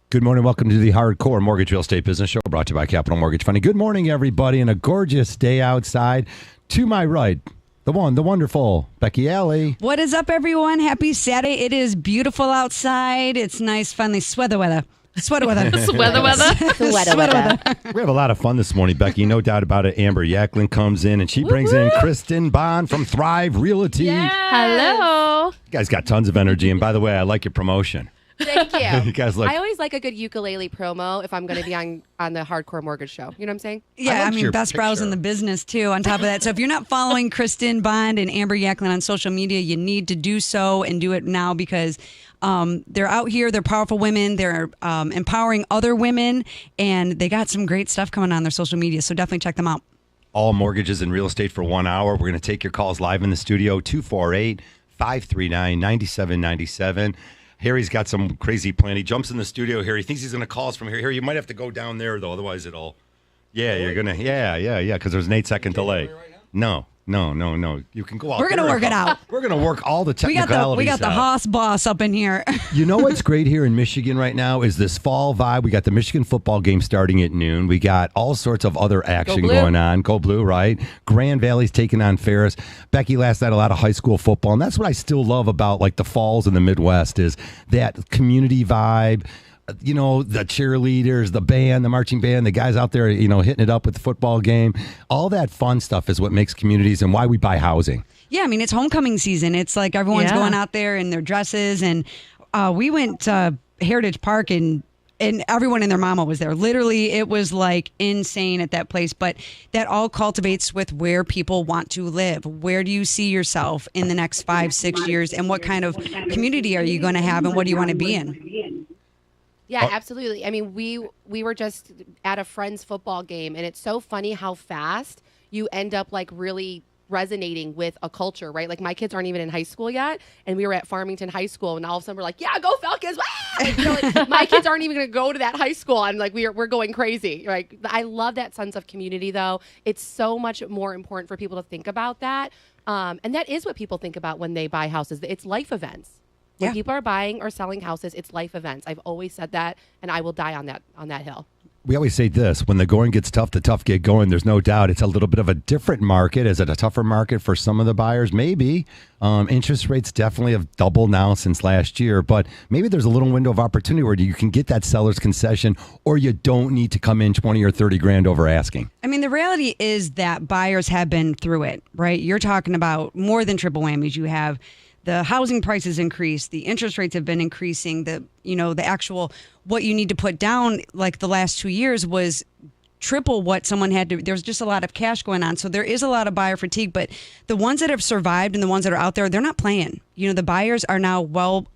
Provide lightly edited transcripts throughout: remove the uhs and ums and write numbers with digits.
Good morning. Welcome to the Hardcore Mortgage Real Estate Business Show, brought to you by Capital Mortgage Funding. Good morning, everybody, and a gorgeous day outside. To my right, the one, the wonderful Becky Alley. What is up, everyone? Happy Saturday. It is beautiful outside. It's nice, finally, sweater weather. Sweater weather. Sweater weather. Sweater weather. We have a lot of fun this morning, Becky. No doubt about it. Amber Yacklin comes in, and she brings in Kristen Bond from Thrive Realty. Yes. Hello. You guys got tons of energy, and by the way, I like your promotion. Thank you. You guys look. I always like a good ukulele promo if I'm going to be on the Hardcore Mortgage Show. You know what I'm saying? Yeah, I liked mean, your best brows in picture. the business, too, on top of that. So if you're not following Kristen Bond and Amber Yacklin on social media, you need to do so and do it now because they're out here. They're powerful women. They're empowering other women, and they got some great stuff coming on their social media. So definitely check them out. All mortgages and real estate for 1 hour. We're going to take your calls live in the studio, 248-539-9797. Harry's got some crazy plan. He jumps in the studio here. He thinks he's going to call us from here. Harry, you might have to go down there, though. Otherwise, it'll... Yeah, you're going to... Yeah, because there's an 8-second delay. No. You can go out We're going to there. work it out. We're going to work all the We technicalities got the out. Haas boss up in here. You know what's great here in Michigan right now is this fall vibe. We got the Michigan football game starting at noon. We got all sorts of other action Go Blue. going on. Go Blue, right? Grand Valley's taking on Ferris. Becky, last night, a lot of high school football. And that's what I still love about like the falls in the Midwest is that community vibe. You know, the cheerleaders, the band, the marching band, the guys out there, you know, hitting it up with the football game. All that fun stuff is what makes communities and why we buy housing. Yeah, I mean, it's homecoming season. It's like everyone's going out there in their dresses. And we went to Heritage Park and everyone and their mama was there. Literally, it was like insane at that place. But that all cultivates with where people want to live. Where do you see yourself in the next 5-6 years? And what kind of community are you going to have? And what do you want to be in? Yeah, absolutely. I mean, we were just at a friend's football game, and it's so funny how fast you end up like really resonating with a culture, right? Like my kids aren't even in high school yet, and we were at Farmington High School, and all of a sudden we're like, "Yeah, go Falcons!" Like, you know, like, my kids aren't even going to go to that high school. I'm like, we're going crazy. Like, I love that sense of community, though. It's so much more important for people to think about that, and that is what people think about when they buy houses. It's life events. When people are buying or selling houses, it's life events. I've always said that, and I will die on that hill. We always say this, when the going gets tough, the tough get going. There's no doubt it's a little bit of a different market. Is it a tougher market for some of the buyers? Maybe. Interest rates definitely have doubled now since last year, but maybe there's a little window of opportunity where you can get that seller's concession or you don't need to come in 20 or 30 grand over asking. I mean, the reality is that buyers have been through it, right? You're talking about more than triple whammies. You have the housing prices increased, the interest rates have been increasing, the actual what you need to put down like the last 2 years was triple what someone had to. There's just a lot of cash going on. So there is a lot of buyer fatigue, but the ones that have survived and the ones that are out there, they're not playing. You know, the buyers are now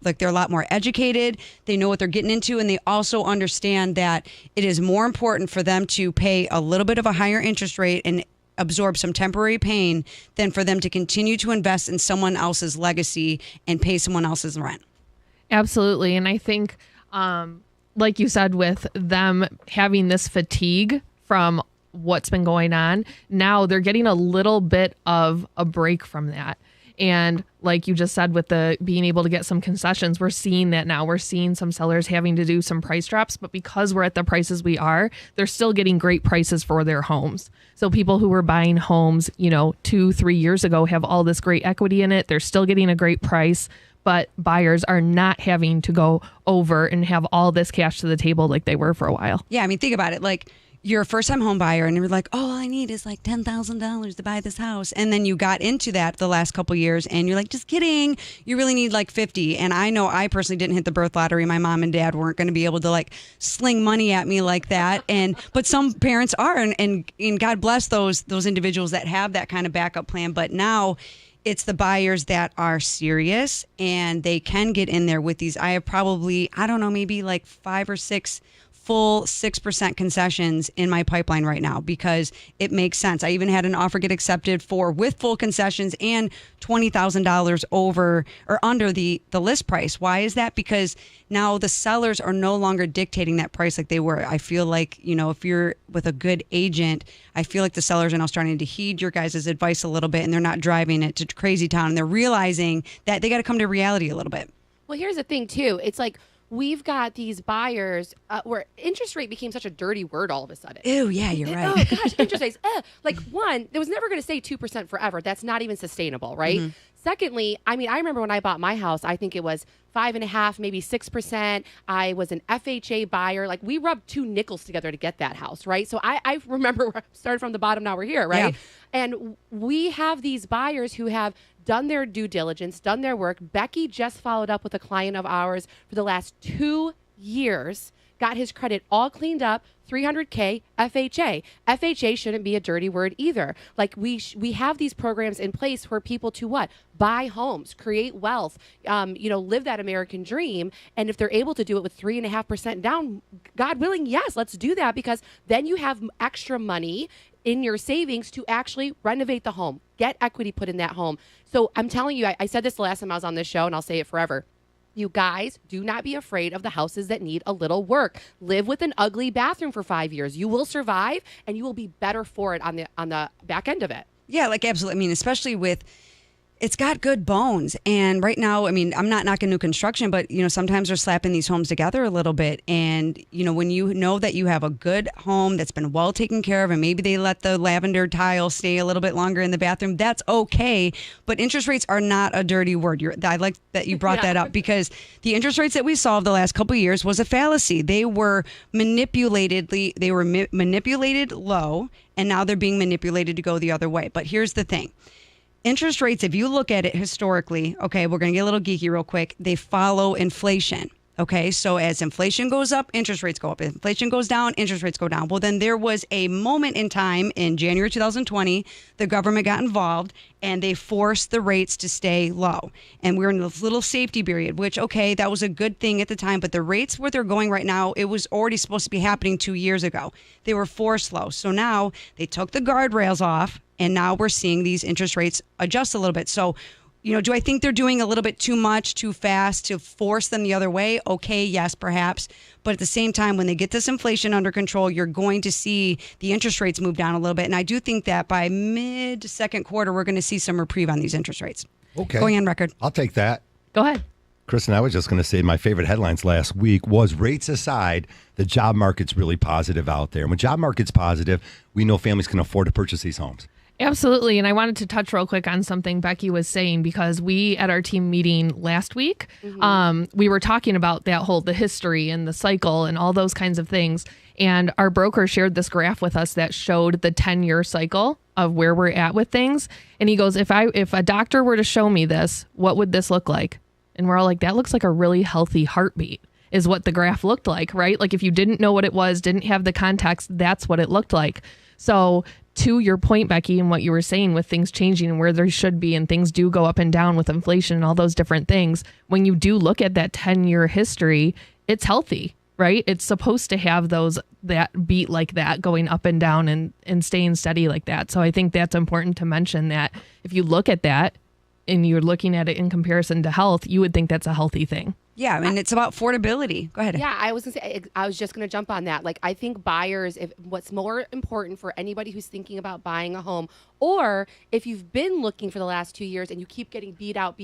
they're a lot more educated. They know what they're getting into. And they also understand that it is more important for them to pay a little bit of a higher interest rate and absorb some temporary pain than for them to continue to invest in someone else's legacy and pay someone else's rent. Absolutely. And I think, like you said, with them having this fatigue from what's been going on, now they're getting a little bit of a break from that. And like you just said, with the being able to get some concessions, we're seeing that now. We're seeing some sellers having to do some price drops, but because we're at the prices we are, they're still getting great prices for their homes. So people who were buying homes, 2-3 years ago have all this great equity in it. They're still getting a great price, but buyers are not having to go over and have all this cash to the table like they were for a while. Yeah, I mean, think about it. Like, you're a first-time home buyer, and you're like, oh, all I need is like $10,000 to buy this house. And then you got into that the last couple years, and you're like, just kidding. You really need like 50. And I know I personally didn't hit the birth lottery. My mom and dad weren't going to be able to like sling money at me like that. But some parents are, and God bless those individuals that have that kind of backup plan. But now it's the buyers that are serious, and they can get in there with these. I have probably, I don't know, maybe like 5 or 6 full 6% concessions in my pipeline right now because it makes sense. I even had an offer get accepted with full concessions and $20,000 over or under the list price. Why is that? Because now the sellers are no longer dictating that price like they were. I feel like, if you're with a good agent, I feel like the sellers are now starting to heed your guys' advice a little bit, and they're not driving it to crazy town, and they're realizing that they got to come to reality a little bit. Well, here's the thing, too. It's like we've got these buyers where interest rate became such a dirty word all of a sudden. Ew, yeah, you're right. Oh gosh, interest rates. Like one, it was never going to stay 2% forever. That's not even sustainable, right? Secondly, I mean, I remember when I bought my house, I think it was 5.5%, maybe 6%. I was an FHA buyer. Like we rubbed 2 nickels together to get that house, right? So I remember where I started from the bottom, now we're here, right? Yeah. And we have these buyers who have done their due diligence, done their work. Becky just followed up with a client of ours for the last 2 years, got his credit all cleaned up, 300K FHA. FHA shouldn't be a dirty word either. Like we have these programs in place for people to what? Buy homes, create wealth, live that American dream. And if they're able to do it with 3.5% down, God willing, yes, let's do that, because then you have extra money in your savings to actually renovate the home, get equity put in that home. So I'm telling you, I said this the last time I was on this show, and I'll say it forever. You guys, do not be afraid of the houses that need a little work. Live with an ugly bathroom for 5 years. You will survive, and you will be better for it on the back end of it. Yeah, like absolutely. I mean, especially with, it's got good bones. And right now, I mean, I'm not knocking new construction, but, sometimes they're slapping these homes together a little bit. And, when you know that you have a good home that's been well taken care of, and maybe they let the lavender tile stay a little bit longer in the bathroom, that's okay. But interest rates are not a dirty word. I like that you brought that up, because the interest rates that we saw the last couple of years was a fallacy. They were manipulated low, and now they're being manipulated to go the other way. But here's the thing. Interest rates, if you look at it historically, okay, we're going to get a little geeky real quick. They follow inflation. Okay, so as inflation goes up, interest rates go up. If inflation goes down, interest rates go down. Well, then there was a moment in time in January 2020, the government got involved and they forced the rates to stay low. And we're in this little safety period, which, okay, that was a good thing at the time. But the rates where they're going right now, it was already supposed to be happening 2 years ago. They were forced low. So now they took the guardrails off, and now we're seeing these interest rates adjust a little bit. So, do I think they're doing a little bit too much, too fast to force them the other way? Okay, yes, perhaps. But at the same time, when they get this inflation under control, you're going to see the interest rates move down a little bit. And I do think that by mid-second quarter, we're going to see some reprieve on these interest rates. Okay. Going on record. I'll take that. Go ahead. Kristen, I was just going to say my favorite headlines last week was, rates aside, the job market's really positive out there. And when job market's positive, we know families can afford to purchase these homes. Absolutely. And I wanted to touch real quick on something Becky was saying, because we, at our team meeting last week, we were talking about the history and the cycle and all those kinds of things. And our broker shared this graph with us that showed the 10-year cycle of where we're at with things. And he goes, if a doctor were to show me this, what would this look like? And we're all like, that looks like a really healthy heartbeat, is what the graph looked like, right? Like if you didn't know what it was, didn't have the context, that's what it looked like. So to your point, Becky, and what you were saying with things changing and where they should be, and things do go up and down with inflation and all those different things, when you do look at that 10-year history, it's healthy, right? It's supposed to have that beat like that, going up and down and staying steady like that. So I think that's important to mention, that if you look at that and you're looking at it in comparison to health, you would think that's a healthy thing. Yeah, I mean, it's about affordability. Go ahead. Yeah, I was just going to jump on that. Like, I think buyers, what's more important for anybody who's thinking about buying a home, or if you've been looking for the last 2 years and you keep getting beat out,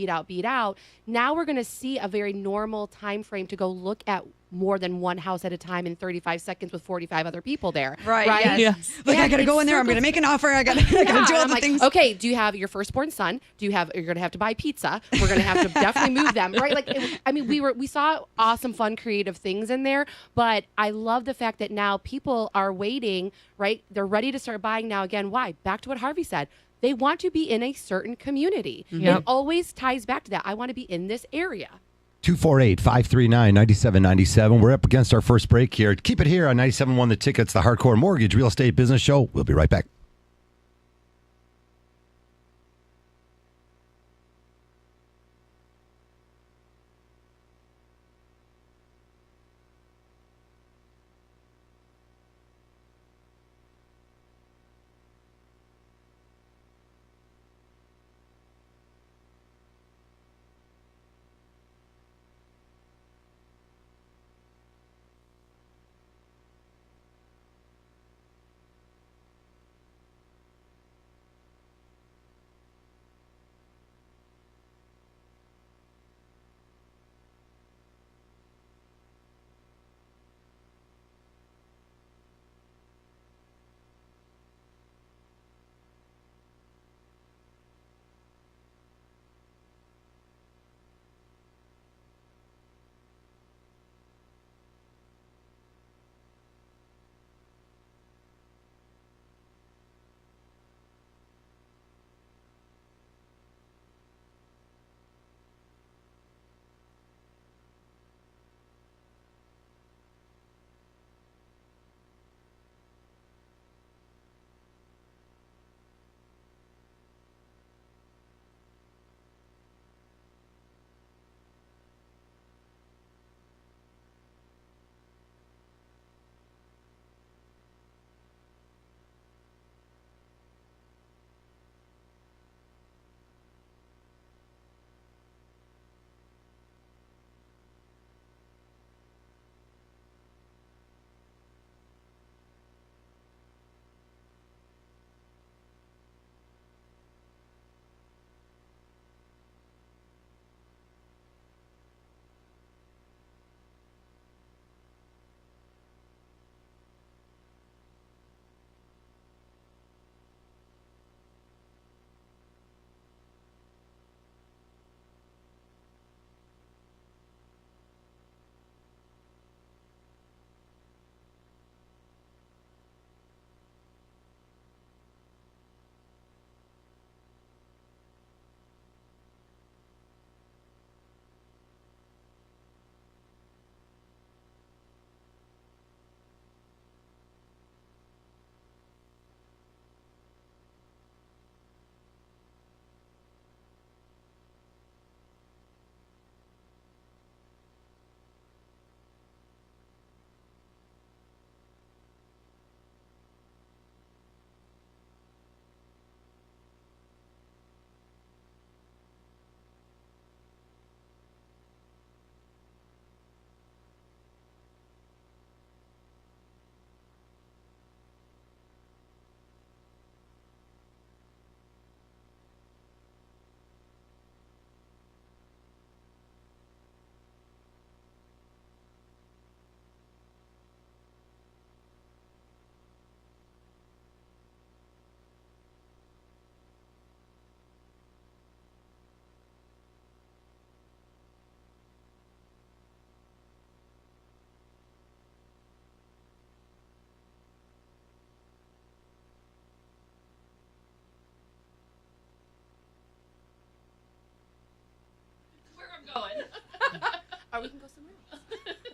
now we're going to see a very normal time frame to go look at more than one house at a time in 35 seconds with 45 other people there. Right. Yes. Like, I got to go in there. I'm going to make an offer. I got to do all the things. Okay, do you have your firstborn son? You're going to have to buy pizza. We're going to have to definitely move them, right? Like, we saw awesome, fun, creative things in there, but I love the fact that now people are waiting, right? They're ready to start buying now again. Why? Back to what Harvey said. They want to be in a certain community. Yep. It always ties back to that. I want to be in this area. 248-539-9797. We're up against our first break here. Keep it here on 97.1 The Tickets, the Hardcore Mortgage Real Estate Business Show. We'll be right back.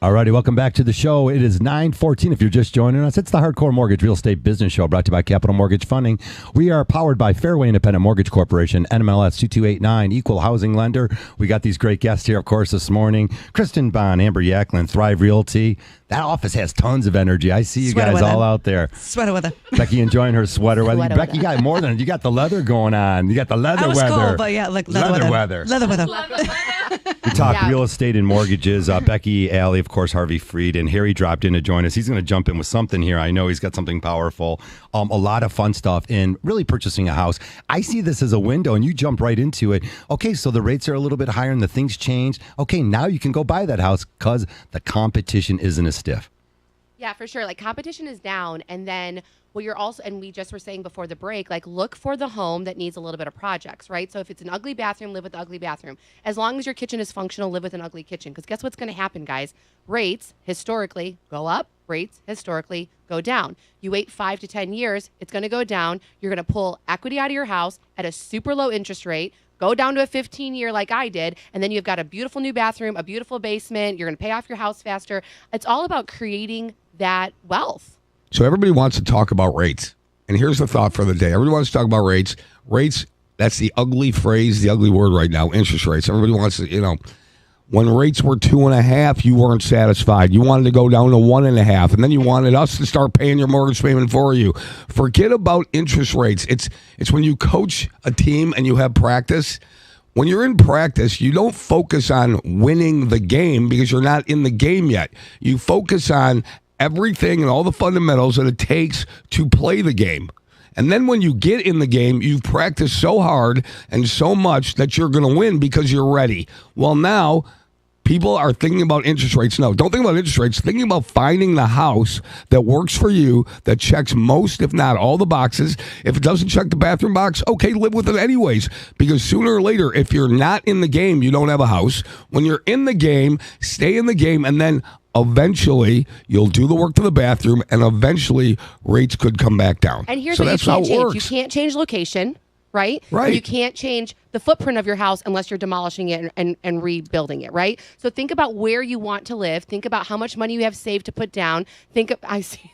All righty, welcome back to the show. It is 9:14 if you're just joining us. It's the Hardcore Mortgage Real Estate Business Show brought to you by Capital Mortgage Funding. We are powered by Fairway Independent Mortgage Corporation, NMLS 2289, Equal Housing Lender. We got these great guests here, of course, this morning. Kristen Bond, Amber Yacklin, Thrive Realty. That office has tons of energy. I see you Sweater guys weather. all out there. Sweater weather. Becky enjoying her sweater weather. Sweater Becky, weather. you got more than, you got the leather going on. You got the leather I was weather. cold, but yeah, like leather weather. Leather weather. We talk Yeah. real estate and mortgages. Becky, Allie, of course, Harvey Freed, and Harry dropped in to join us. He's going to jump in with something here. I know he's got something powerful. A lot of fun stuff in really purchasing a house. I see this as a window, and you jump right into it. Okay, so the rates are a little bit higher and the things change. Okay, now you can go buy that house because the competition isn't as stiff. Yeah, for sure. Like competition is down. And then what you're also, and we just were saying before the break, like look for the home that needs a little bit of projects, right? So if it's an ugly bathroom, live with the ugly bathroom. As long as your kitchen is functional, live with an ugly kitchen. Because guess what's going to happen, guys? Rates historically go up, rates historically go down. You wait 5 to 10 years, it's going to go down. You're going to pull equity out of your house at a super low interest rate. Go down to a 15-year like I did, and then you've got a beautiful new bathroom, a beautiful basement. You're going to pay off your house faster. It's all about creating that wealth. So everybody wants to talk about rates. And here's the thought for the day. Everybody wants to talk about rates. Rates, that's the ugly phrase, the ugly word right now, interest rates. Everybody wants to, when rates were 2.5, you weren't satisfied. You wanted to go down to 1.5, and then you wanted us to start paying your mortgage payment for you. Forget about interest rates. It's when you coach a team and you have practice. When you're in practice, you don't focus on winning the game because you're not in the game yet. You focus on everything and all the fundamentals that it takes to play the game. And then when you get in the game, you've practiced so hard and so much that you're going to win because you're ready. Well, now people are thinking about interest rates. No, don't think about interest rates. Thinking about finding the house that works for you, that checks most, if not all the boxes. If it doesn't check the bathroom box, okay, live with it anyways. Because sooner or later, if you're not in the game, you don't have a house. When you're in the game, stay in the game, and then eventually you'll do the work to the bathroom, and eventually rates could come back down. And here's so what that's you how can't it change. works. You can't change location, right? Right. And you can't change the footprint of your house unless you're demolishing it and rebuilding it, right? So think about where you want to live. Think about how much money you have saved to put down. I see.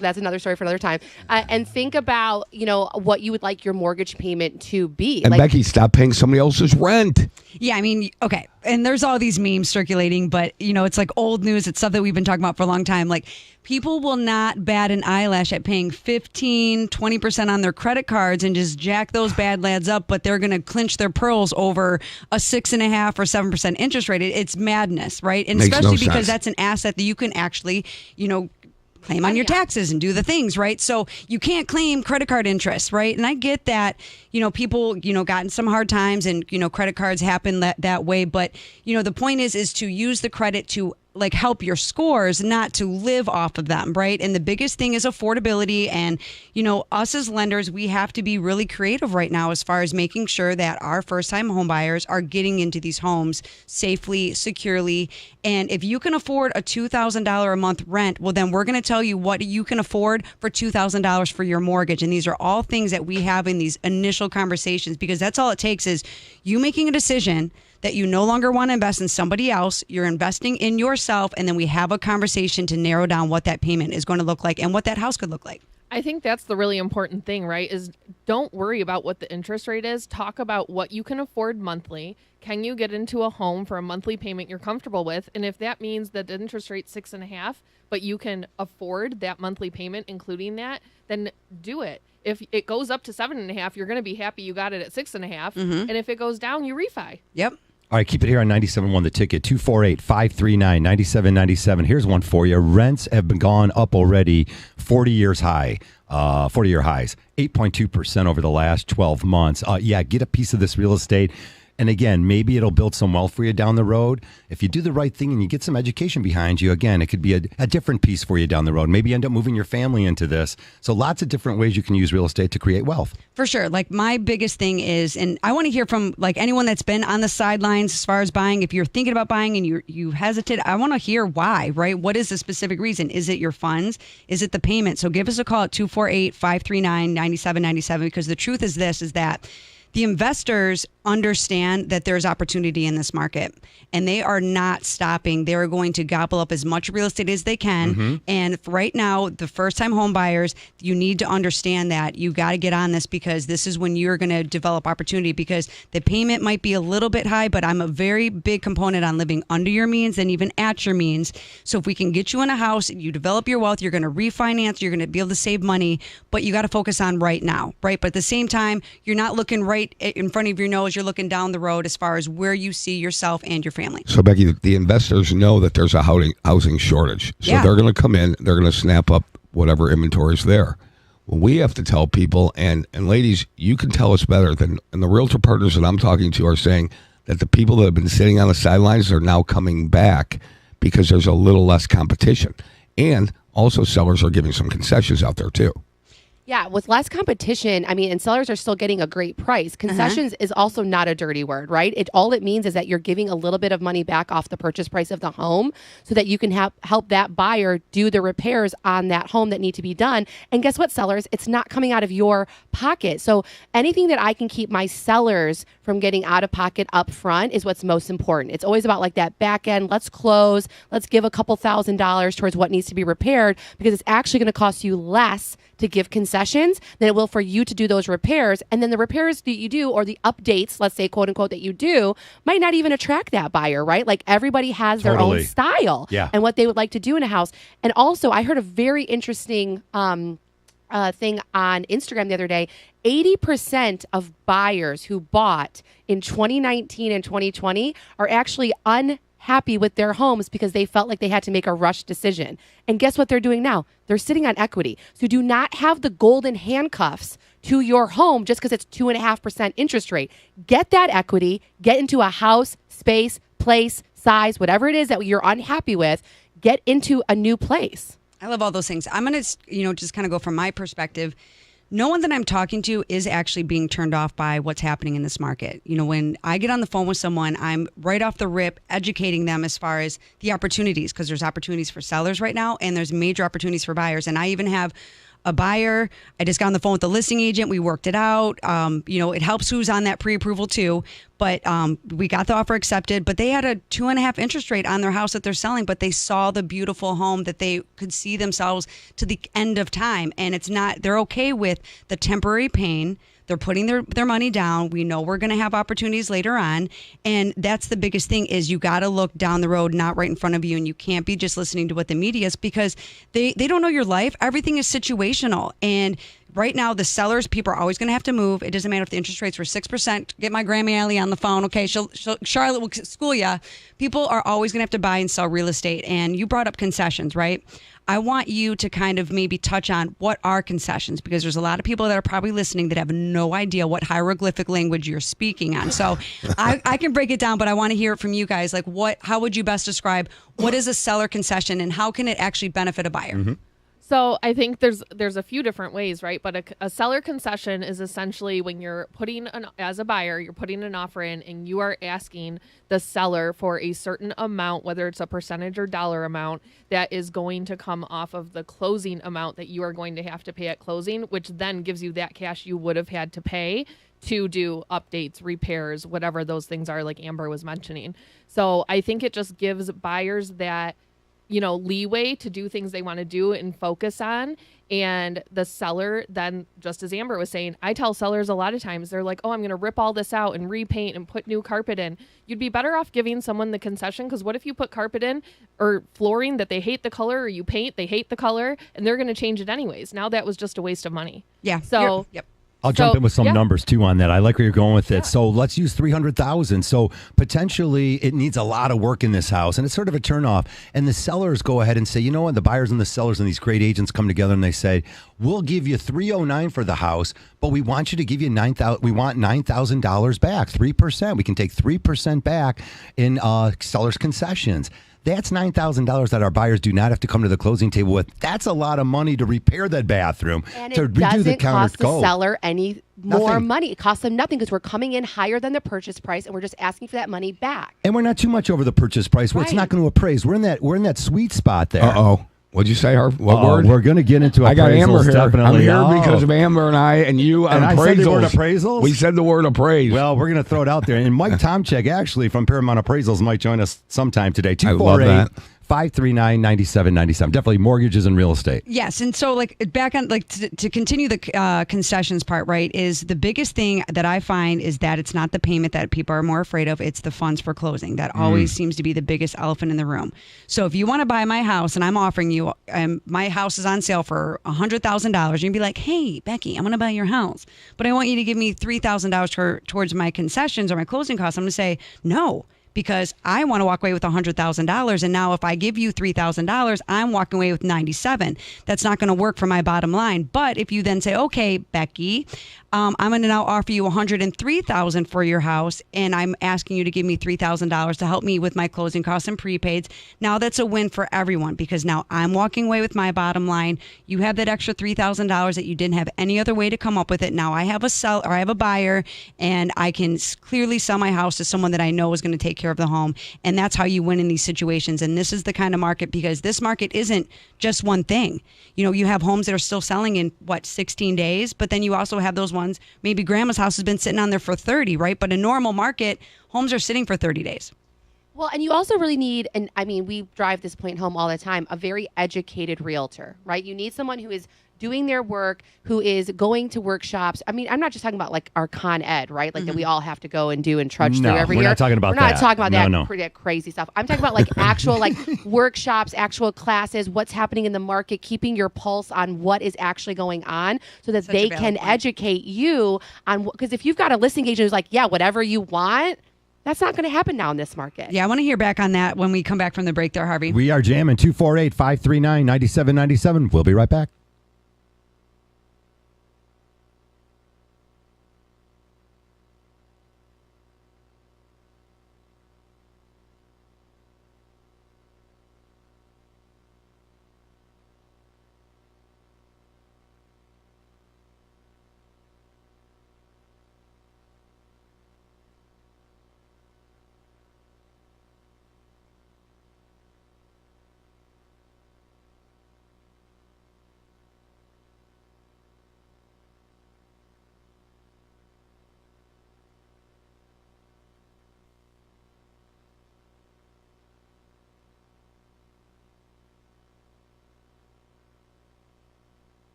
That's another story for another time. And think about, what you would like your mortgage payment to be. And Becky, stop paying somebody else's rent. Yeah, I mean, okay. And there's all these memes circulating, but, it's like old news. It's stuff that we've been talking about for a long time. Like, people will not bat an eyelash at paying 15, 20% on their credit cards and just jack those bad lads up, but they're going to clinch their pearls over a 6.5% or 7% interest rate. It's madness, right? And Makes especially no because sense. that's an asset that you can actually, claim on your taxes and do the things, right? So you can't claim credit card interest, right? And I get that, people, got in some hard times and, credit cards happen that way. But, the point is to use the credit to help your scores, not to live off of them, right? And the biggest thing is affordability. And, us as lenders, we have to be really creative right now as far as making sure that our first-time home buyers are getting into these homes safely, securely. And if you can afford a $2,000 a month rent, well, then we're going to tell you what you can afford for $2,000 for your mortgage. And these are all things that we have in these initial conversations, because that's all it takes is you making a decision that you no longer want to invest in somebody else. You're investing in yourself. And then we have a conversation to narrow down what that payment is going to look like and what that house could look like. I think that's the really important thing, right? Is don't worry about what the interest rate is. Talk about what you can afford monthly. Can you get into a home for a monthly payment you're comfortable with? And if that means that the interest rate's 6.5, but you can afford that monthly payment, including that, then do it. If it goes up to 7.5, you're going to be happy you got it at 6.5. And if it goes down, you refi. Yep. All right, keep it here on 97.1 The Ticket, 248-539-9797. Here's one for you. Rents have been gone up already 40-year highs, 8.2% over the last 12 months. Get a piece of this real estate. And again, maybe it'll build some wealth for you down the road. If you do the right thing and you get some education behind you, again, it could be a different piece for you down the road. Maybe you end up moving your family into this. So lots of different ways you can use real estate to create wealth. For sure. My biggest thing is, and I want to hear from anyone that's been on the sidelines as far as buying. If you're thinking about buying and you hesitate, I want to hear why, right? What is the specific reason? Is it your funds? Is it the payment? So give us a call at 248-539-9797, because the truth is this, is that the investors understand that there's opportunity in this market, and they are not stopping. They're going to gobble up as much real estate as they can. And right now, the first-time home buyers, you need to understand that you got to get on this, because this is when you're going to develop opportunity, because the payment might be a little bit high, but I'm a very big component on living under your means and even at your means. So if we can get you in a house, you develop your wealth, you're going to refinance, you're going to be able to save money, but you got to focus on right now, right? But at the same time, you're not looking right in front of your nose, you're looking down the road as far as where you see yourself and your family. So, Becky, the investors know that there's a housing shortage. So they're going to come in, they're going to snap up whatever inventory is there. Well, we have to tell people, and ladies, you can tell us better than, and the realtor partners that I'm talking to are saying that the people that have been sitting on the sidelines are now coming back because there's a little less competition. And also sellers are giving some concessions out there too. Yeah, with less competition, I mean, and sellers are still getting a great price. Concessions is also not a dirty word, right? All it means is that you're giving a little bit of money back off the purchase price of the home so that you can help that buyer do the repairs on that home that need to be done. And guess what, sellers? It's not coming out of your pocket. So anything that I can keep my sellers from getting out of pocket up front is what's most important. It's always about like that back end. Let's close. Let's give a couple $1,000s towards what needs to be repaired, because it's actually going to cost you less to give concessions than it will for you to do those repairs. And then the repairs that you do, or the updates, let's say, quote unquote, that you do, might not even attract that buyer, right? Like everybody has their own style and what they would like to do in a house. And also, I heard a very interesting thing on Instagram the other day. 80% of buyers who bought in 2019 and 2020 are actually unhappy with their homes because they felt like they had to make a rush decision. And guess what they're doing now? They're sitting on equity. So do not have the golden handcuffs to your home just because it's 2.5% interest rate. Get that equity, get into a house, space, place, size, whatever it is that you're unhappy with, get into a new place. I love all those things. I'm going to, just kind of go from my perspective. No one that I'm talking to is actually being turned off by what's happening in this market. When I get on the phone with someone, I'm right off the rip educating them as far as the opportunities, because there's opportunities for sellers right now and there's major opportunities for buyers. And I even have a buyer. I just got on the phone with the listing agent. We worked it out. It helps who's on that pre-approval too. But we got the offer accepted, but they had a 2.5% interest rate on their house that they're selling, but they saw the beautiful home that they could see themselves to the end of time. And they're okay with the temporary pain. They're putting their money down. We know we're going to have opportunities later on. And that's the biggest thing, is you got to look down the road, not right in front of you. And you can't be just listening to what the media is, because they don't know your life. Everything is situational. And right now, the sellers, people are always going to have to move. It doesn't matter if the interest rates were 6%. Get my Grammy Alley on the phone. Okay, Charlotte will school you. People are always going to have to buy and sell real estate. And you brought up concessions, right? I want you to kind of maybe touch on what are concessions, because there's a lot of people that are probably listening that have no idea what hieroglyphic language you're speaking on. So I can break it down, but I want to hear it from you guys. Like, how would you best describe what is a seller concession and how can it actually benefit a buyer? Mm-hmm. So I think there's a few different ways, right? But a seller concession is essentially when you're as a buyer, you're putting an offer in and you are asking the seller for a certain amount, whether it's a percentage or dollar amount, that is going to come off of the closing amount that you are going to have to pay at closing, which then gives you that cash you would have had to pay to do updates, repairs, whatever those things are, like Amber was mentioning. So I think it just gives buyers that leeway to do things they want to do and focus on. And the seller then, just as Amber was saying, I tell sellers a lot of times, they're like, oh, I'm going to rip all this out and repaint and put new carpet in. You'd be better off giving someone the concession, because what if you put carpet in or flooring that they hate the color, or you paint, they hate the color, and they're going to change it anyways. Now that was just a waste of money. Yeah. So, yep. I'll jump in with some numbers too on that. I like where you're going with it. So let's use 300,000. So potentially it needs a lot of work in this house, and it's sort of a turnoff. And the sellers go ahead and say, you know what? The buyers and the sellers and these great agents come together and they say, we'll give you $309 for the house, but we want you to give you $9,000. We want $9,000 back, 3%. We can take 3% back in sellers' concessions. That's $9,000 that our buyers do not have to come to the closing table with. That's a lot of money to repair that bathroom. And to it redo the doesn't cost the counter. seller any more Nothing. money. It costs them nothing, because we're coming in higher than the purchase price and we're just asking for that money back. And we're not too much over the purchase price where it's Right. not going to appraise. We're in that sweet spot there. Uh-oh. What'd you say, Harv? What Oh, word? we're going to get into appraisals. I got Amber here. Definitely. I'm here Oh. because of Amber and you on And I appraisals. said the word appraisals? We said the word appraise. Well, we're going to throw it out there. And Mike Tomchek, actually, from Paramount Appraisals, might join us sometime today. I love that. 539-9797. Definitely mortgages and real estate. Yes, and so like back on like to continue the concessions part, right? Is the biggest thing that I find is that it's not the payment that people are more afraid of; it's the funds for closing. That always seems to be the biggest elephant in the room. So if you want to buy my house, and I'm offering you, my house is on sale for $100,000, you'd be like, "Hey, Becky, I'm going to buy your house, but I want you to give me $3,000 towards my concessions or my closing costs." I'm going to say no. Because I want to walk away with $100,000, and now if I give you $3,000, I'm walking away with $97,000. That's not going to work for my bottom line. But if you then say, "Okay, Becky, I'm going to now offer you $103,000 for your house, and I'm asking you to give me $3,000 to help me with my closing costs and prepaids," now that's a win for everyone because now I'm walking away with my bottom line. You have that extra $3,000 that you didn't have any other way to come up with it. Now I have I have a buyer, and I can clearly sell my house to someone that I know is going to take care of the home, and that's how you win in these situations. And this is the kind of market, because this market isn't just one thing. You know, you have homes that are still selling in 16 days, but then you also have those ones, maybe grandma's house has been sitting on there for 30, right? But a normal market, homes are sitting for 30 days. Well, and you also really need, and I mean, we drive this point home all the time, a very educated realtor, right? You need someone who is doing their work, who is going to workshops. I mean, I'm not just talking about like our Con Ed, right? Like that we all have to go and do and trudge No, through every we're year. not talking about We're not that. talking about No. that crazy stuff. I'm talking about like actual like workshops, actual classes, what's happening in the market, keeping your pulse on what is actually going on so that Such a they valid can point. educate you on, because if you've got a listing agent who's like, yeah, whatever you want, that's not going to happen now in this market. Yeah, I want to hear back on that when we come back from the break there, Harvey. We are jamming 248-539-9797. We'll be right back.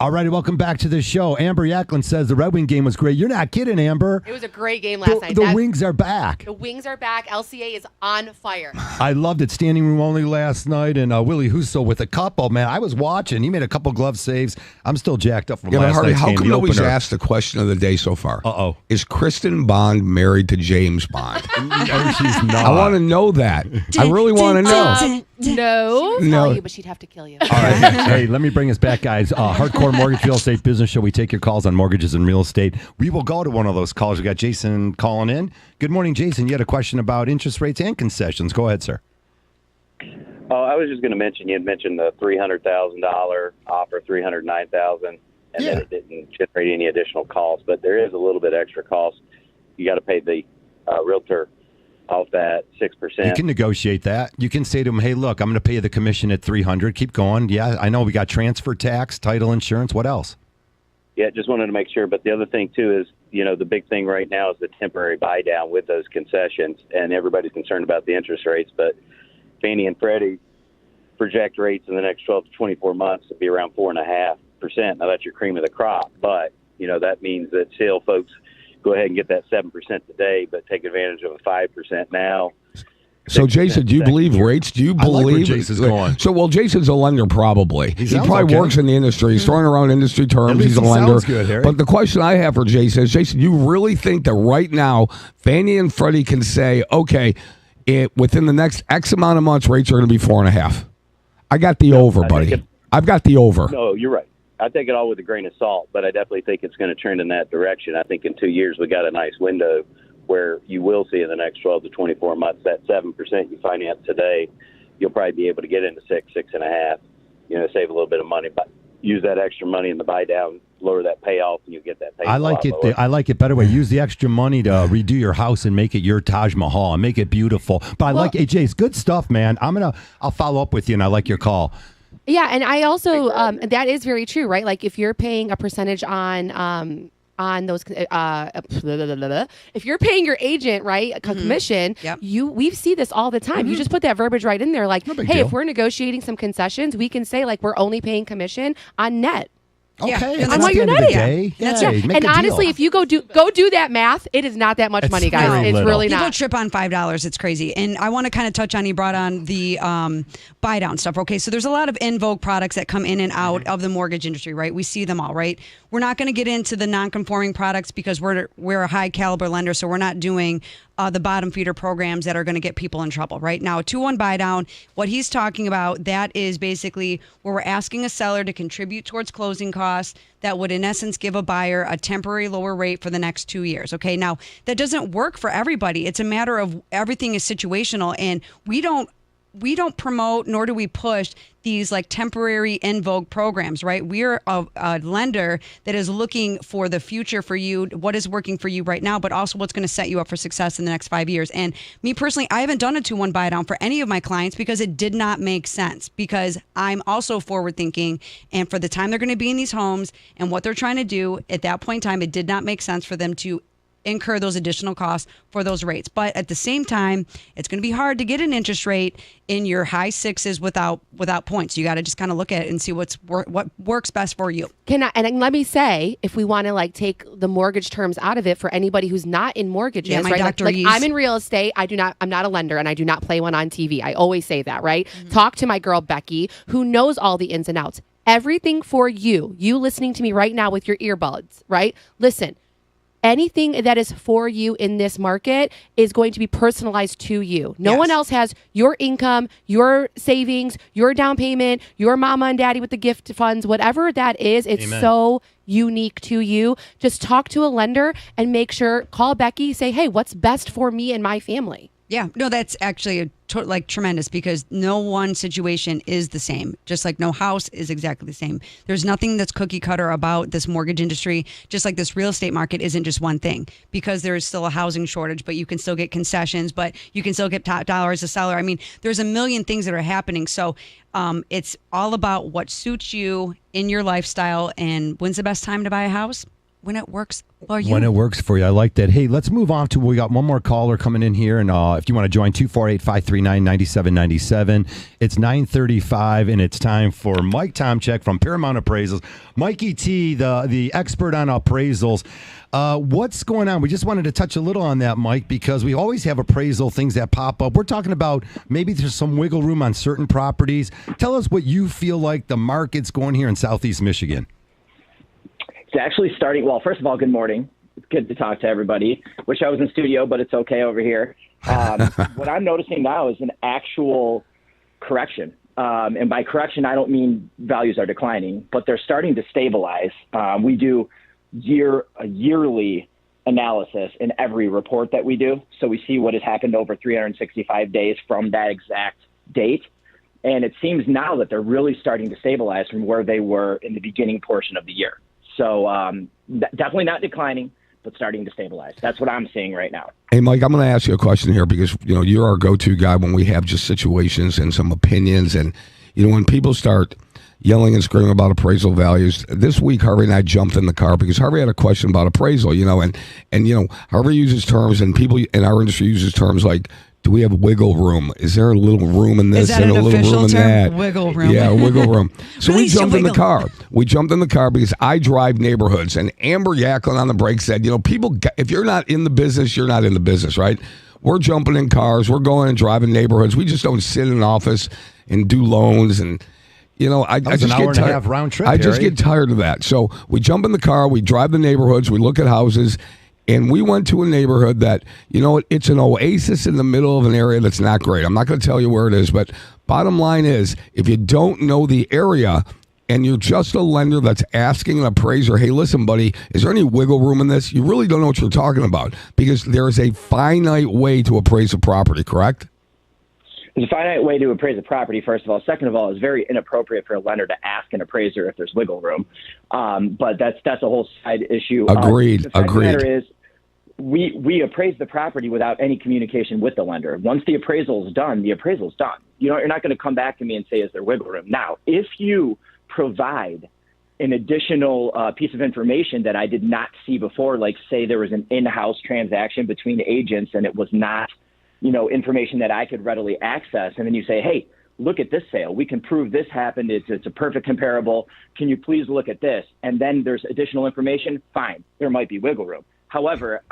All righty, welcome back to the show. Amber Yacklin says the Red Wing game was great. You're not kidding, Amber. It was a great game last night. The Wings are back. The Wings are back. LCA is on fire. I loved it. Standing room only last night, and Willie Husso with a couple. Man, I was watching. He made a couple glove saves. I'm still jacked up from Yeah, but last Hardy, night's how game. come The nobody's opener. asked the question of the day so far? Uh-oh. Is Kristen Bond married to James Bond? No, she's not. I want to know that. I really want to know. No. She'd No. tell you, but she'd have to kill you. All right. Hey, let me bring us back, guys. Hardcore Mortgage Real Estate Business Show. We take your calls on mortgages and real estate. We will go to one of those calls. We got Jason calling in. Good morning, Jason. You had a question about interest rates and concessions. Go ahead, sir. Oh, I was just going to mention, you had mentioned the $300,000 offer, $309,000, and Yeah. then it didn't generate any additional cost. But there is a little bit extra cost. You got to pay the realtor off that 6%. You can negotiate that. You can say to them, hey, look, I'm going to pay you the commission at $300. Keep going. Yeah, I know we got transfer tax, title insurance. What else? Yeah, just wanted to make sure. But the other thing, too, is, the big thing right now is the temporary buy down with those concessions, and everybody's concerned about the interest rates. But Fannie and Freddie project rates in the next 12 to 24 months to be around 4.5%. Now, that's your cream of the crop. But, that means that still folks go ahead and get that 7% today, but take advantage of a 5% now. So, Jason, do you believe rates? Do you I like where believe Jason's going. So, well, Jason's a lender probably. He sounds probably okay. works in the industry. He's throwing around industry terms. At least He's a he lender. sounds good, Harry. But the question I have for Jason is, Jason, you really think that right now Fannie and Freddie can say, okay, within the next X amount of months, rates are going to be 4.5? I got the over, buddy. I've got the over. No, you're right. I take it all with a grain of salt, but I definitely think it's going to trend in that direction. I think in 2 years we got a nice window where you will see in the next 12 to 24 months that 7% you finance today, you'll probably be able to get into 6.5, save a little bit of money, but use that extra money in the buy down, lower that payoff, and you get that payoff. I like it better way. Use the extra money to redo your house and make it your Taj Mahal and make it beautiful. But I like AJ. It's good stuff, man. I'll follow up with you, and I like your call. Yeah, and I also that is very true, right? Like if you're paying a percentage on those, if you're paying your agent, right, a commission, Yep. we see this all the time. You just put that verbiage right in there, like, No big hey, deal. if we're negotiating some concessions, we can say like we're only paying commission on net. Yeah. Okay, And and that's at what the you're end of the netting. day, That's hey, right. make And a deal. honestly, if you go do that math, it is not that much It's money, guys. very It's little. really People not. trip on $5. It's crazy. And I want to kind of touch on, you brought on the buy down stuff. Okay, so there's a lot of in vogue products that come in and out of the mortgage industry, right? We see them all, right? We're not going to get into the non-conforming products because we're a high caliber lender, so we're not doing the bottom feeder programs that are going to get people in trouble, right? Now, a 2-1 buy down, what he's talking about, that is basically where we're asking a seller to contribute towards closing costs that would, in essence, give a buyer a temporary lower rate for the next 2 years. Okay, now that doesn't work for everybody. It's a matter of everything is situational, and we don't promote nor do we push these like temporary in vogue programs, right? We're a lender that is looking for the future for you, what is working for you right now, but also what's going to set you up for success in the next 5 years. And me personally, I haven't done a 2-1 buy down for any of my clients because it did not make sense, because I'm also forward thinking, and for the time they're going to be in these homes and what they're trying to do at that point in time, it did not make sense for them to incur those additional costs for those rates. But at the same time, it's going to be hard to get an interest rate in your high sixes without points. You got to just kind of look at it and see what works best for you. And let me say, if we want to like take the mortgage terms out of it for anybody who's not in mortgages, Yeah, my right? Dr. Like Ease. I'm in real estate. I'm not a lender, and I do not play one on TV. I always say that, right? Talk to my girl Becky, who knows all the ins and outs. Everything for you listening to me right now with your earbuds, right? Listen. Anything that is for you in this market is going to be personalized to you. No Yes. one else has your income, your savings, your down payment, your mama and daddy with the gift funds, whatever that is. It's Amen. so unique to you. Just talk to a lender and make sure, call Becky, say, hey, what's best for me and my family? Yeah, no, that's actually tremendous, because no one situation is the same. Just like no house is exactly the same. There's nothing that's cookie cutter about this mortgage industry. Just like this real estate market isn't just one thing, because there is still a housing shortage, but you can still get concessions, but you can still get top dollar as a seller. I mean, there's a million things that are happening. So it's all about what suits you in your lifestyle. And when's the best time to buy a house? when it works for you. When it works for you. I like that. Hey, let's move on to, we got one more caller coming in here. And if you want to join, 248-539-9797. It's 9:35, and it's time for Mike Tomczyk from Paramount Appraisals. Mikey T, the expert on appraisals. What's going on? We just wanted to touch a little on that, Mike, because we always have appraisal things that pop up. We're talking about maybe there's some wiggle room on certain properties. Tell us what you feel like the market's going here in Southeast Michigan. It's actually starting. Well, first of all, good morning. It's good to talk to everybody. Wish I was in studio, but it's okay over here. What I'm noticing now is an actual correction. And by correction, I don't mean values are declining, but they're starting to stabilize. We do a yearly analysis in every report that we do. So we see what has happened over 365 days from that exact date. And it seems now that they're really starting to stabilize from where they were in the beginning portion of the year. So definitely not declining, but starting to stabilize. That's what I'm seeing right now. Hey, Mike, I'm going to ask you a question here because, you're our go-to guy when we have just situations and some opinions. And, when people start yelling and screaming about appraisal values, this week Harvey and I jumped in the car because Harvey had a question about appraisal, and Harvey uses terms and people in our industry uses terms like, do we have wiggle room? Is there a little room in this and a little room in that? Wiggle room. Yeah, wiggle room. So we Release your jumped in the wiggle. car. We jumped in the car because I drive neighborhoods. And Amber Yacklin on the break said, people, if you're not in the business, you're not in the business, right? We're jumping in cars. We're going and driving neighborhoods. We just don't sit in an office and do loans. And, I That was just an hour get and a tired. half round trip, I just Harry. get tired of that. So we jump in the car. We drive the neighborhoods. We look at houses. And we went to a neighborhood that, it's an oasis in the middle of an area that's not great. I'm not going to tell you where it is, but bottom line is, if you don't know the area and you're just a lender that's asking an appraiser, hey, listen, buddy, is there any wiggle room in this? You really don't know what you're talking about because there is a finite way to appraise a property, correct? There's a finite way to appraise a property, first of all. Second of all, it's very inappropriate for a lender to ask an appraiser if there's wiggle room. But that's a whole side issue. Agreed. The fact of the matter is, we appraise the property without any communication with the lender. Once the appraisal is done, the appraisal is done. You're not going to come back to me and say, is there wiggle room? Now, if you provide an additional piece of information that I did not see before, like say there was an in-house transaction between agents and it was not, information that I could readily access, and then you say, hey, look at this sale. We can prove this happened. It's a perfect comparable. Can you please look at this? And then there's additional information. Fine. There might be wiggle room. However,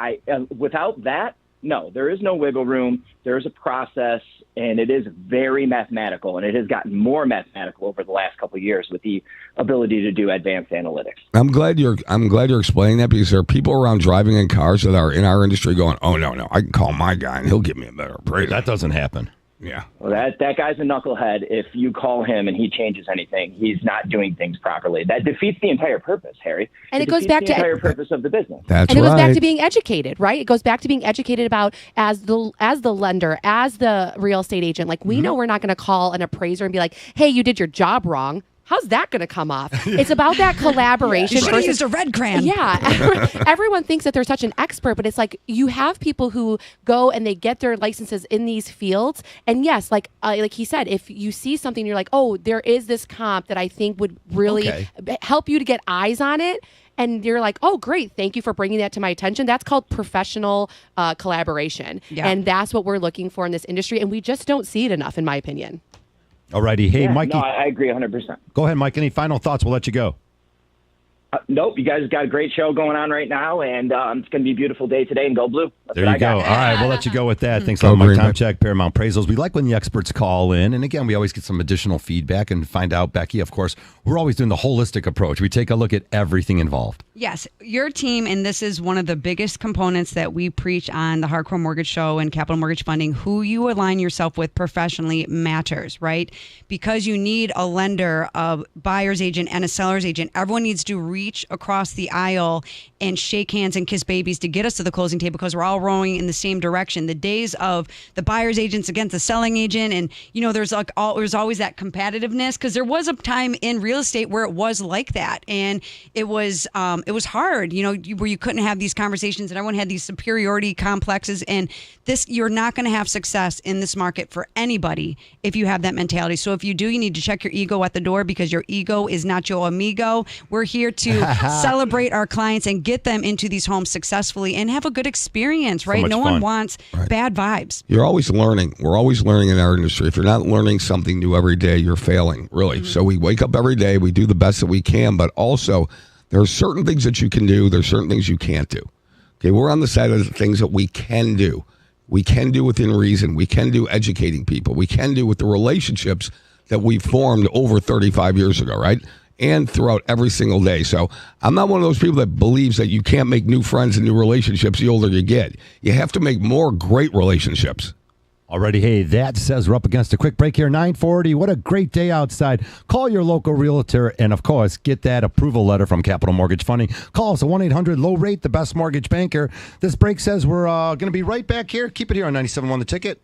without that, no, there is no wiggle room. There is a process, and it is very mathematical, and it has gotten more mathematical over the last couple of years with the ability to do advanced analytics. I'm glad you're explaining that because there are people around driving in cars that are in our industry going, oh, no, I can call my guy and he'll give me a better appraisal. That doesn't happen. Yeah. Well, that guy's a knucklehead. If you call him and he changes anything, he's not doing things properly. That defeats the entire purpose, Harry. And it goes back the to entire purpose of the business. That's and it right. goes back to being educated, right? It goes back to being educated about as the lender, as the real estate agent. Like we know we're not going to call an appraiser and be like, "Hey, you did your job wrong." How's that going to come off? It's about that collaboration. You should have used a red crayon. Yeah. Everyone thinks that they're such an expert, but it's like you have people who go and they get their licenses in these fields. And yes, like he said, if you see something, you're like, oh, there is this comp that I think would really help you to get eyes on it. And you're like, oh, great. Thank you for bringing that to my attention. That's called professional collaboration. Yeah. And that's what we're looking for in this industry. And we just don't see it enough, in my opinion. All righty. Hey, Yeah, Mikey. no, I agree 100%. Go ahead, Mike. Any final thoughts? We'll let you go. Nope, you guys got a great show going on right now, and it's going to be a beautiful day today, and go blue. That's There what you I go. got. All right, we'll let you go with that. Thanks a Go lot, Mike Green Bay. Tomczyk, Paramount Appraisals. We like when the experts call in. And again, we always get some additional feedback and find out, Becky, of course, we're always doing the holistic approach. We take a look at everything involved. Yes, your team, and this is one of the biggest components that we preach on the Hardcore Mortgage Show and Capital Mortgage Funding. Who you align yourself with professionally matters, right? Because you need a lender, a buyer's agent, and a seller's agent. Everyone needs to reach across the aisle and shake hands and kiss babies to get us to the closing table because we're all rowing in the same direction. The days of the buyer's agents against the selling agent, and there's always that competitiveness because there was a time in real estate where it was like that, and it was hard, where you couldn't have these conversations and everyone had these superiority complexes. And you're not going to have success in this market for anybody if you have that mentality. So if you do, you need to check your ego at the door because your ego is not your amigo. We're here to to celebrate our clients and get them into these homes successfully and have a good experience, right? much No fun. one wants bad vibes. You're always learning. We're always learning in our industry. If you're not learning something new every day, you're failing, really. So we wake up every day, we do the best that we can, but also there are certain things that you can do, there's certain things you can't do. Okay, we're on the side of the things that we can do. We can do within reason. We can do educating people. We can do with the relationships that we formed over 35 years ago, right? And throughout every single day. So I'm not one of those people that believes that you can't make new friends and new relationships the older you get. You have to make more great relationships. Alrighty, hey, that says we're up against a quick break here, 9:40. What a great day outside. Call your local realtor and, of course, get that approval letter from Capital Mortgage Funding. Call us at 1-800-LOW-RATE, the best mortgage banker. This break says we're going to be right back here. Keep it here on 97.1 The Ticket.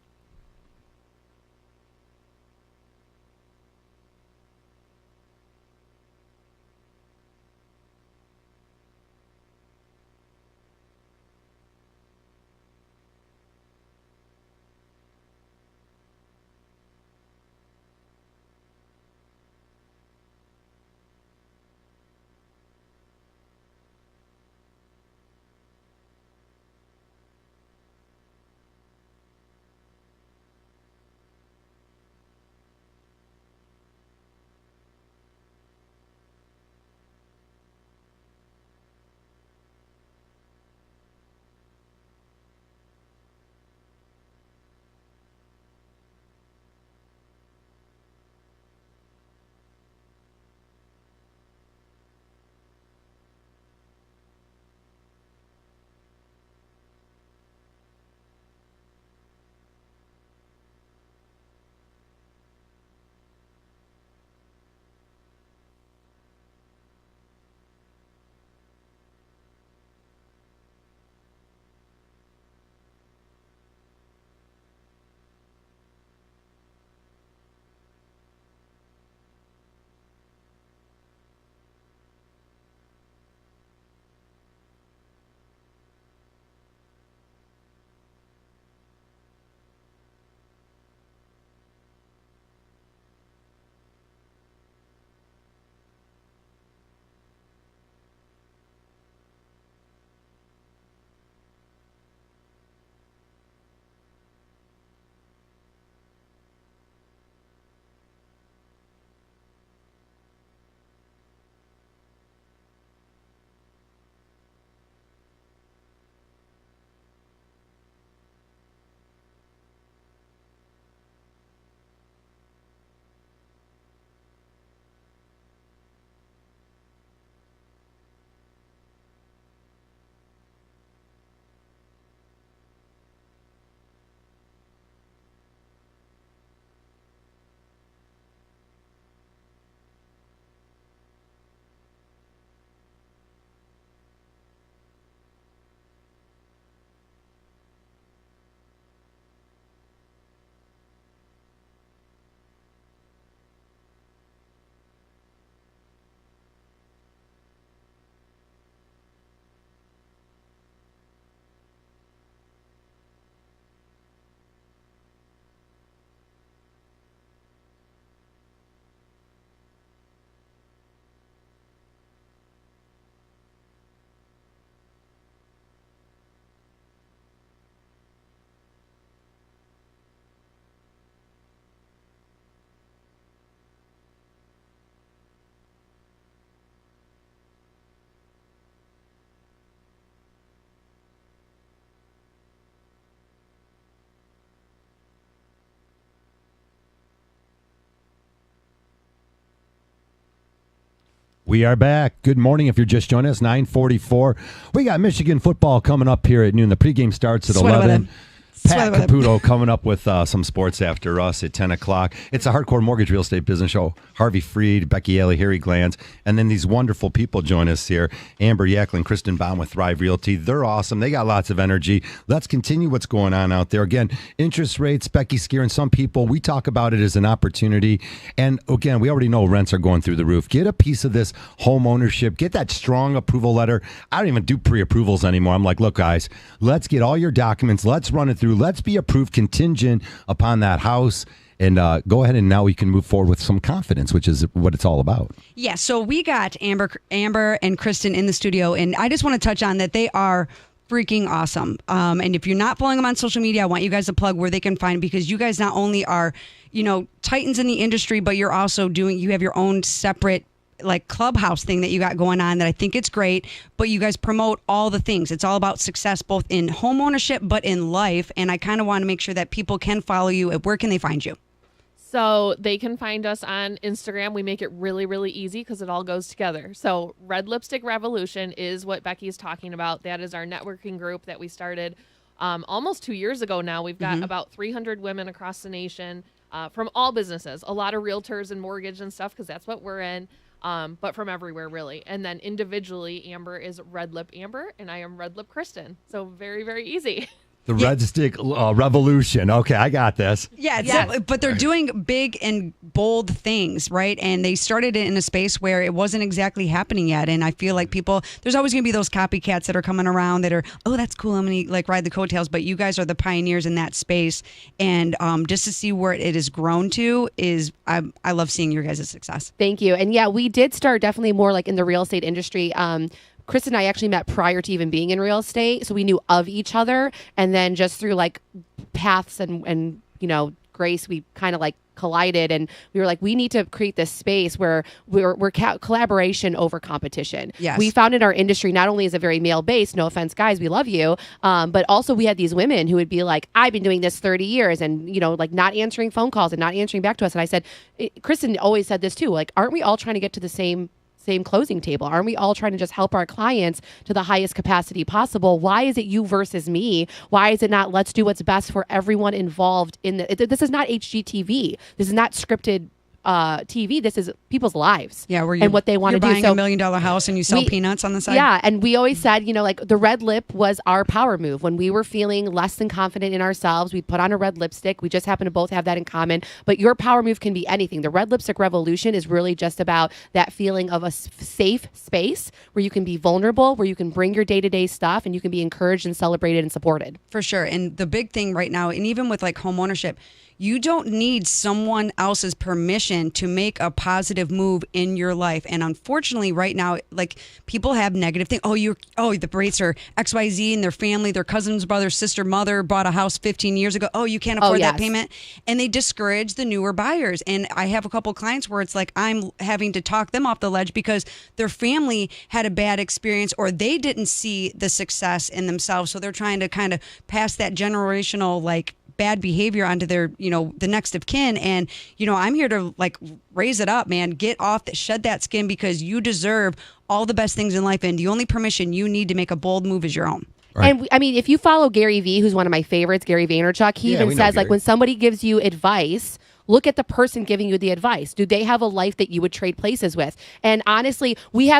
We are back. Good morning. If you're just joining us, 9:44. We got Michigan football coming up here at noon. The pregame starts at 11. Pat Caputo coming up with some sports after us at 10 o'clock. It's a hardcore mortgage real estate business show. Harvey Freed, Becky Alley, Harry Glanz, and then these wonderful people join us here. Amber Yacklin, Kristen Baum with Thrive Realty. They're awesome. They got lots of energy. Let's continue what's going on out there. Again, interest rates, Becky scaring some people. We talk about it as an opportunity. And again, we already know rents are going through the roof. Get a piece of this home ownership. Get that strong approval letter. I don't even do pre-approvals anymore. I'm like, look, guys, let's get all your documents. Let's run it through through. Let's be approved contingent upon that house. And go ahead and now we can move forward with some confidence, which is what it's all about. Yeah, so we got Amber and Kristen in the studio, and I just want to touch on that they are freaking awesome. And if you're not following them on social media, I want you guys to plug where they can find, because you guys not only are, titans in the industry, but you're also you have your own separate like clubhouse thing that you got going on that I think it's great, but you guys promote all the things. It's all about success, both in home ownership, but in life. And I kind of want to make sure that people can follow you. Where can they find you? So they can find us on Instagram. We make it really, really easy because it all goes together. So Red Lipstick Revolution is what Becky is talking about. That is our networking group that we started almost 2 years ago now. We've got about 300 women across the nation from all businesses, a lot of realtors and mortgage and stuff because that's what we're in, but from everywhere really. And then individually, Amber is Red Lip Amber and I am Red Lip Kristen. So very, very easy. The Red Stick Revolution. Okay, I got this. Yeah, but they're doing big and bold things, right? And they started it in a space where it wasn't exactly happening yet. And I feel like there's always going to be those copycats that are coming around that are, oh, that's cool, I'm going to ride the coattails. But you guys are the pioneers in that space. And just to see where it has grown to I love seeing your guys' success. Thank you. And yeah, we did start definitely more like in the real estate industry. Chris and I actually met prior to even being in real estate, so we knew of each other. And then just through like paths and grace, we kind of like collided, and we were like, we need to create this space where we're collaboration over competition. Yes. We found in our industry not only is it very male based, no offense guys, we love you, but also we had these women who would be like, I've been doing this 30 years and like not answering phone calls and not answering back to us. And I said, Kristen always said this too, like, aren't we all trying to get to the same closing table? Aren't we all trying to just help our clients to the highest capacity possible? Why is it you versus me? Why is it not let's do what's best for everyone involved in this is not HGTV. This is not scripted TV. This is people's lives. Yeah, and what they want to do. Buying $1 million house and you sell peanuts on the side. Yeah, and we always said, like the red lip was our power move. When we were feeling less than confident in ourselves, we put on a red lipstick. We just happen to both have that in common. But your power move can be anything. The Red Lipstick Revolution is really just about that feeling of a safe space where you can be vulnerable, where you can bring your day-to-day stuff, and you can be encouraged and celebrated and supported. For sure. And the big thing right now, and even with like home ownership, you don't need someone else's permission to make a positive move in your life. And unfortunately, right now, like people have negative things. The rates are XYZ and their family, their cousins, brother, sister, mother bought a house 15 years ago. Oh, you can't afford that payment. And they discourage the newer buyers. And I have a couple clients where it's like I'm having to talk them off the ledge because their family had a bad experience or they didn't see the success in themselves. So they're trying to kind of pass that generational bad behavior onto their, the next of kin. And, I'm here to raise it up, man. Get off shed that skin because you deserve all the best things in life. And the only permission you need to make a bold move is your own. Right. And if you follow Gary Vee, who's one of my favorites, Gary Vaynerchuk, he even says when somebody gives you advice, look at the person giving you the advice. Do they have a life that you would trade places with? And honestly,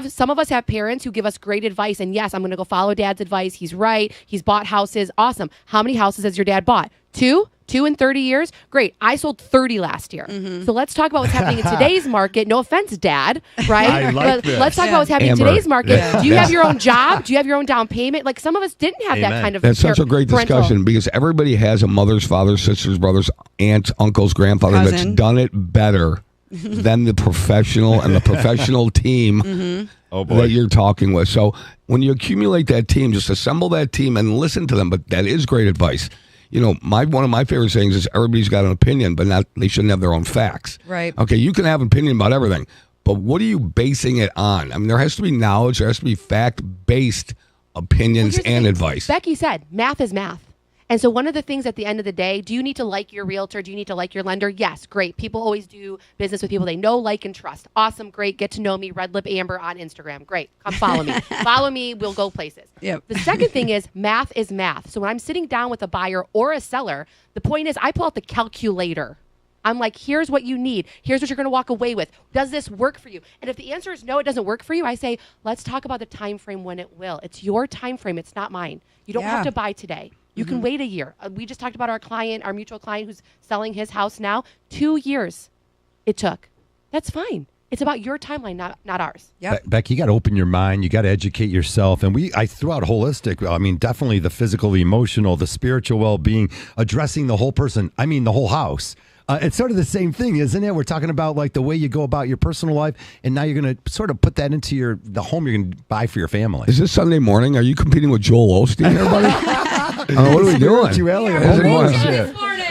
some of us have parents who give us great advice. And yes, I'm going to go follow dad's advice. He's right. He's bought houses. Awesome. How many houses has your dad bought? Two in 30 years? Great. I sold 30 last year. Mm-hmm. So let's talk about what's happening in today's market. No offense, Dad, right? I like this. Let's talk about what's happening in today's market. Do you have your own job? Do you have your own down payment? Like some of us didn't have that kind of That's such a great discussion because everybody has a mother's, father's, sister's, brother's, aunt, uncle's, grandfather that's done it better than the professional and the professional team that you're talking with. So when you accumulate that team, just assemble that team and listen to them. But that is great advice. One of my favorite things is everybody's got an opinion, but they shouldn't have their own facts. Right. Okay, you can have an opinion about everything, but what are you basing it on? I mean, there has to be knowledge, there has to be fact-based opinions and advice. Becky said, math is math. And so one of the things at the end of the day, do you need to like your realtor? Do you need to like your lender? Yes, great. People always do business with people they know, like, and trust. Awesome, great. Get to know me, Red Lip Amber on Instagram. Great. Come follow me. Follow me. We'll go places. Yep. The second thing is math is math. So when I'm sitting down with a buyer or a seller, the point is I pull out the calculator. I'm like, here's what you need. Here's what you're going to walk away with. Does this work for you? And if the answer is no, it doesn't work for you, I say, let's talk about the time frame when it will. It's your time frame. It's not mine. You don't have to buy today. You can wait a year. We just talked about our mutual client who's selling his house now. 2 years it took. That's fine. It's about your timeline, not ours. Yep. Becky, you got to open your mind. You got to educate yourself. And I threw out holistic. I mean, definitely the physical, the emotional, the spiritual well-being, addressing the whole person. I mean, the whole house. It's sort of the same thing, isn't it? We're talking about like the way you go about your personal life, and now you're going to sort of put that into the home you're going to buy for your family. Is this Sunday morning? Are you competing with Joel Osteen, everybody? What are we doing? Spirituality, Is it more-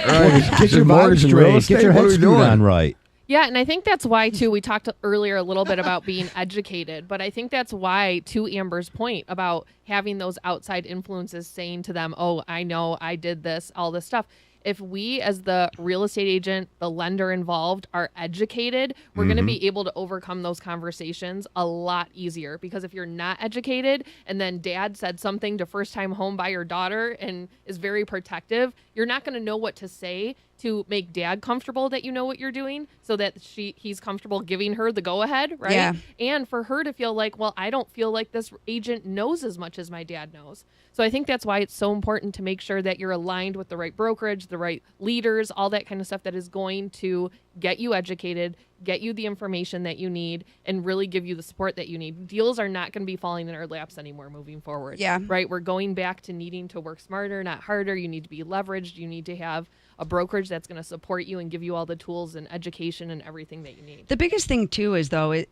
Right. Get your mortgage vibes and real straight. estate? Get your What are head we screwed doing? on right. Yeah, and I think that's why, too, we talked earlier a little bit about being educated, but I think that's why, to Amber's point about having those outside influences saying to them, oh, I know I did this, all this stuff. If we, as the real estate agent, the lender involved, are educated, we're going to be able to overcome those conversations a lot easier. Because if you're not educated and then dad said something to first-time home buyer daughter and is very protective, you're not going to know what to say to make dad comfortable that you know what you're doing so that he's comfortable giving her the go-ahead, right? Yeah. And for her to feel like, well, I don't feel like this agent knows as much as my dad knows. So I think that's why it's so important to make sure that you're aligned with the right brokerage, the right leaders, all that kind of stuff that is going to get you educated, get you the information that you need, and really give you the support that you need. Deals are not going to be falling in our laps anymore moving forward. Yeah. Right? We're going back to needing to work smarter, not harder. You need to be leveraged. You need to have a brokerage that's going to support you and give you all the tools and education and everything that you need. The biggest thing too is that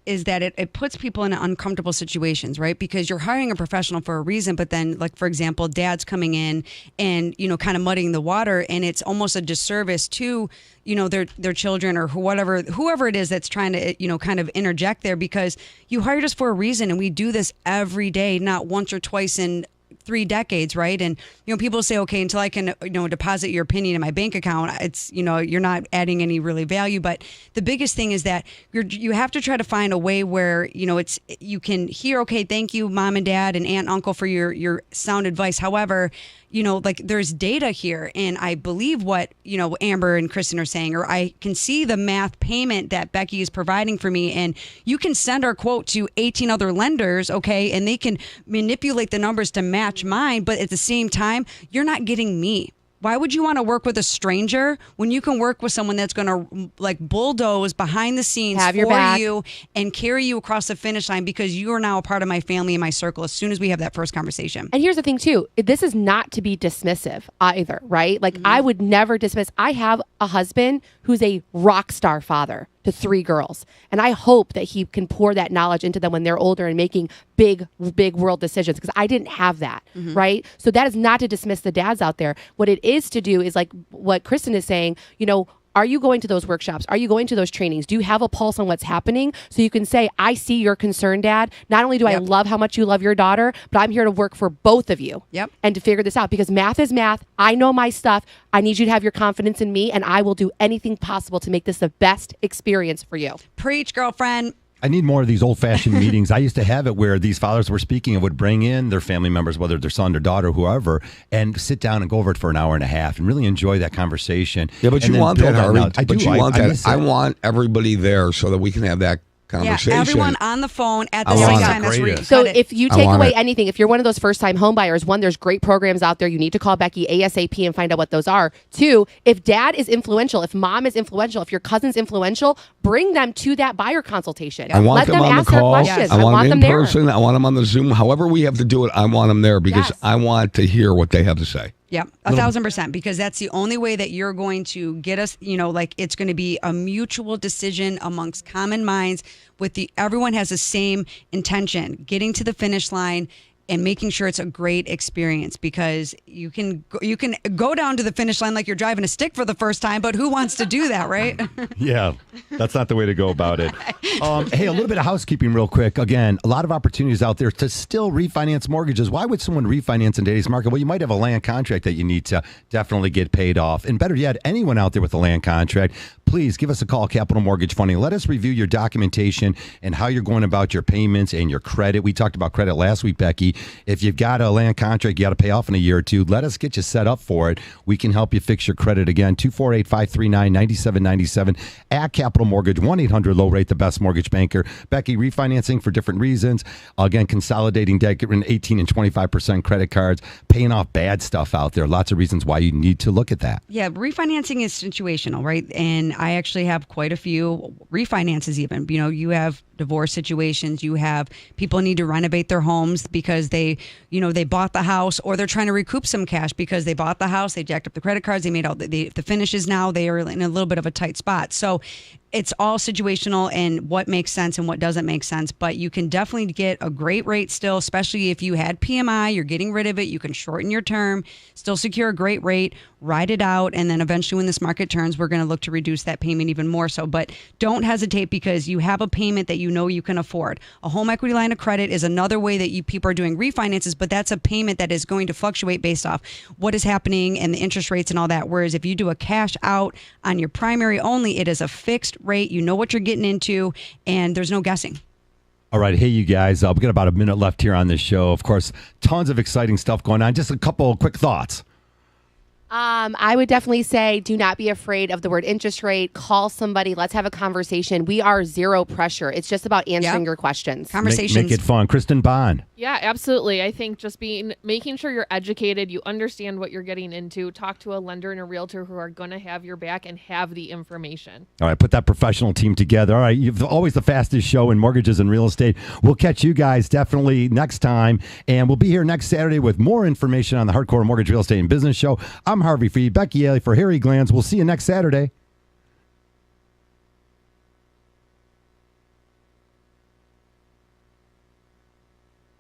it puts people in uncomfortable situations, right? Because you're hiring a professional for a reason, but then like, for example, dad's coming in and, kind of muddying the water, and it's almost a disservice to, their children or whoever it is that's trying to, kind of interject there, because you hired us for a reason, and we do this every day, not once or twice in 3 decades, right? And people say, okay, until I can deposit your opinion in my bank account, it's you're not adding any really value. But the biggest thing is that you have to try to find a way where you can hear, okay, thank you, mom and dad and aunt and uncle for your sound advice. However, there's data here, and I believe what Amber and Kristen are saying, or I can see the math payment that Becky is providing for me, and you can send our quote to 18 other lenders, okay, and they can manipulate the numbers to match mine, but at the same time, you're not getting me. Why would you want to work with a stranger when you can work with someone that's going to bulldoze behind the scenes Have your for back. you and carry you across the finish line, because you are now a part of my family and my circle as soon as we have that first conversation? And here's the thing too, this is not to be dismissive either, right? Like I would never dismiss. I have a husband who's a rock star father to 3 girls. And I hope that he can pour that knowledge into them when they're older and making big world decisions, because I didn't have that, right? So that is not to dismiss the dads out there. What it is to do is like what Kristen is saying, are you going to those workshops? Are you going to those trainings? Do you have a pulse on what's happening? So you can say, I see your concern, Dad. Not only do I love how much you love your daughter, but I'm here to work for both of you. Yep. And to figure this out, because math is math. I know my stuff. I need you to have your confidence in me, and I will do anything possible to make this the best experience for you. Preach, girlfriend. I need more of these old-fashioned meetings. I used to have it where these fathers were speaking and would bring in their family members, whether their son or daughter, whoever, and sit down and go over it for an hour and a half and really enjoy that conversation. Yeah, but And you then want build that, Harvey. knowledge. I But do. you want I that. miss I it. want everybody there so that we can have that conversation. Yeah, everyone on the phone at the I same want time. it. That's where you Greatest. So cut it. if you I take want away it. anything, if you're one of those first-time home buyers, 1, there's great programs out there. You need to call Becky ASAP and find out what those are. 2, if dad is influential, if mom is influential, if your cousin's influential, bring them to that buyer consultation. I want Let them them on ask the their call. questions. I want them in there. person. I want them on the Zoom. However we have to do it, I want them there because Yes. I want to hear what they have to say. Yeah, 1,000%, because that's the only way that you're going to get us, it's going to be a mutual decision amongst common minds everyone has the same intention, getting to the finish line and making sure it's a great experience, because you can go down to the finish line like you're driving a stick for the first time, but who wants to do that, right? Yeah, that's not the way to go about it. Hey, a little bit of housekeeping real quick. Again, a lot of opportunities out there to still refinance mortgages. Why would someone refinance in today's market? Well, you might have a land contract that you need to definitely get paid off. And better yet, anyone out there with a land contract, please give us a call, Capital Mortgage Funding. Let us review your documentation and how you're going about your payments and your credit. We talked about credit last week, Becky. If you've got a land contract you got to pay off in a year or two, let us get you set up for it. We can help you fix your credit again. 248-539-9797 at Capital Mortgage, 1-800 low rate, the best mortgage banker. Becky, refinancing for different reasons. Again, consolidating debt, getting rid of 18 and 25% credit cards, paying off bad stuff out there. Lots of reasons why you need to look at that. Yeah, refinancing is situational, right? And I actually have quite a few refinances even. You know, you have divorce situations, you have people need to renovate their homes because they bought the house, or they're trying to recoup some cash because they bought the house, they jacked up the credit cards, they made all the finishes. Now they are in a little bit of a tight spot. So it's all situational and what makes sense and what doesn't make sense. But you can definitely get a great rate still, especially if you had PMI, you're getting rid of it. You can shorten your term, still secure a great rate, ride it out. And then eventually when this market turns, we're going to look to reduce that payment even more so. But don't hesitate because you have a payment that you know you can afford. A home equity line of credit is another way that people are doing refinances, but that's a payment that is going to fluctuate based off what is happening and the interest rates and all that. Whereas if you do a cash out on your primary only, it is a fixed rate. You know what you're getting into, and there's no guessing. All right. Hey, you guys, we've got about a minute left here on this show. Of course, tons of exciting stuff going on. Just a couple of quick thoughts. I would definitely say do not be afraid of the word interest rate. Call somebody. Let's have a conversation. We are zero pressure. It's just about answering your questions. Conversations. Make it fun. Kristen Bond. Yeah, absolutely. I think just making sure you're educated, you understand what you're getting into, talk to a lender and a realtor who are going to have your back and have the information. All right, put that professional team together. All right, you've always the fastest show in mortgages and real estate. We'll catch you guys definitely next time, and we'll be here next Saturday with more information on the Hardcore Mortgage Real Estate and Business Show. I'm Harvey Freed, Becky Haley for Harry Glanz. We'll see you next Saturday.